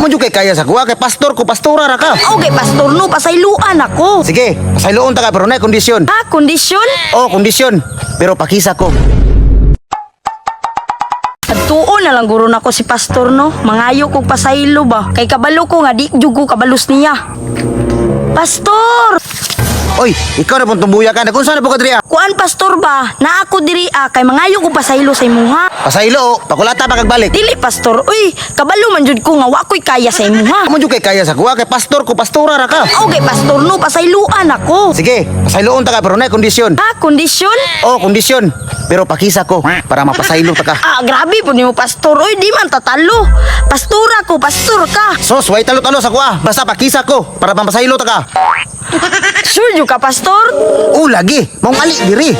Mo jud kay kaya sa kuha kay pastor ko, pastora ra ka. Okay, pastor no, pasayloan ako. Sige, pasayloon ta ka pero na kondisyon. Ha, kondisyon? Oh, kondisyon. Pero pakisa ko. Tuon na lang guro nako si pastor no. Mangayo kog pasaylo ba? Kay kabalo ko nga di jud ko kabalos niya. Pastor! Oy, ikaw na pong tumbuya ka. Kung saan na po ka diri? Kuan pastor ba? Na ako diri kay mangayo ko pasaylo sa imuha. Pasaylo, pakulata pa kagbalik. Dili pastor, uy, kabalo man jud ko nga wa ko'y kaya sa imuha. Mo jud kay kaya sa kuha kay pastor ko, pastora ra ka. Okay, pastor no, pasayloan ako. Sige, pasayloon ta ka pero na kondisyon. Ha, kondisyon? Oh, kondisyon. Pero pakisa ko para mapasaylo ta ka. Grabe po nimo pastor. Uy, di man tatalo. Pastora ko, pastor ka. Sos, way talo-talo sa kuha. Basta pakisa ko para mapasaylo ta ka. Sure jud ka, pastor? Lagi. Mong ali diri.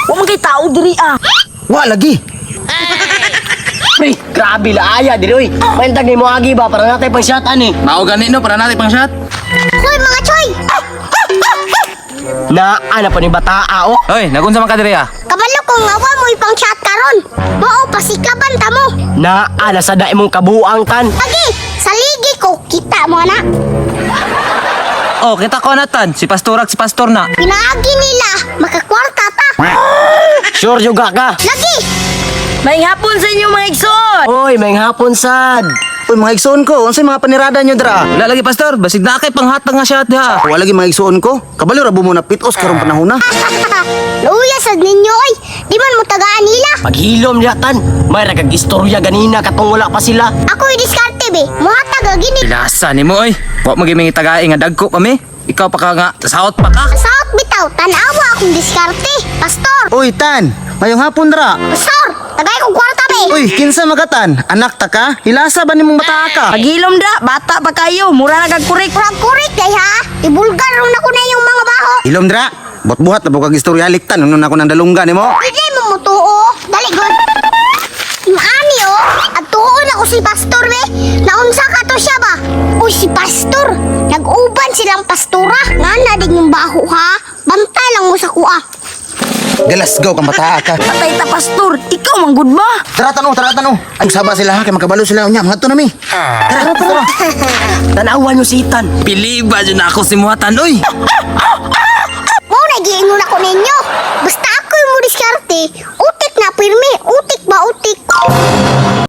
Wa man kay tao diri Wa lagi. Uy, grabe la aya diri oy. Mentag ni mo agi ba para natay pang shot ani. Mao gani no para natin pang shot. Hoy mga choy! Na ana pa ni bataa oh. Oy, nagunsa man ka diri ah? Kabalo ko nga wa mo ipang chat karon. Mao pasikaban ta mo. Na ana sa dae mong kabuang tan. Agi, sa ligi ko kita mo na. Oh, kita ko natan si pastor si pastor na. Pinaagi nila, makakwarta ta. Sure juga ka. Lagi! May hapon sa inyo mga igsoon. Oy, may hapon sad. Uy, mga igsoon ko. Unsay mga panirada nyo dira? Wala lagi pastor, basig na kay panghatag nga shot ha. Wa lagi mga igsoon ko. Kabalo ra mo na pitos karong panahon na. Luya sad ninyo oy. Di man mo tagaan nila. Paghilom yatan. May ragag istorya ganina katong wala pa sila. Ako i-diskarte be. Muhatag gini. Pilasa ni mo oy. Wa magiming tagae nga dagko pa mi. Ikaw pa ka nga sahot pa ka. Saot bitaw, tanawa akong diskarte. Pastor! Uy, Tan. Mayong hapon dira. Pastor! Tagay kong kwarta be. Uy, kinsa magatan? Anak ta ka? Hilasa ba nimong bata ka? Paghilom da, bata pa kayo. Mura na kagkurik. Kurang-kurik day ha. Ibulgar ron ako na yung mga baho. Ilom dira. Buhat-buhat na po kag istorya liktan. Ano na ako ng dalunggan nimo? Hindi mo mutuo. Dali god. Maani oh. At tuon ako si Pastor be. Naunsa ka to siya ba? Uy si Pastor. Nag-uban silang pastura. Nga na din yung baho ha. Bantay lang mo sa kuha. Galas go kang bata ka. Patay ta pastor. Ikaw man gud ba? Tara tanong. Ay, saba sila ha. Kaya makabalo sila. Nya, mga to na mi. Tara. Tanawan nyo si Itan. Pili ba dyan ako si muhatan oy. Mo nagiingon ako ninyo. Basta ako yung mo diskarte. Utik na pirmi. Utik ba utik?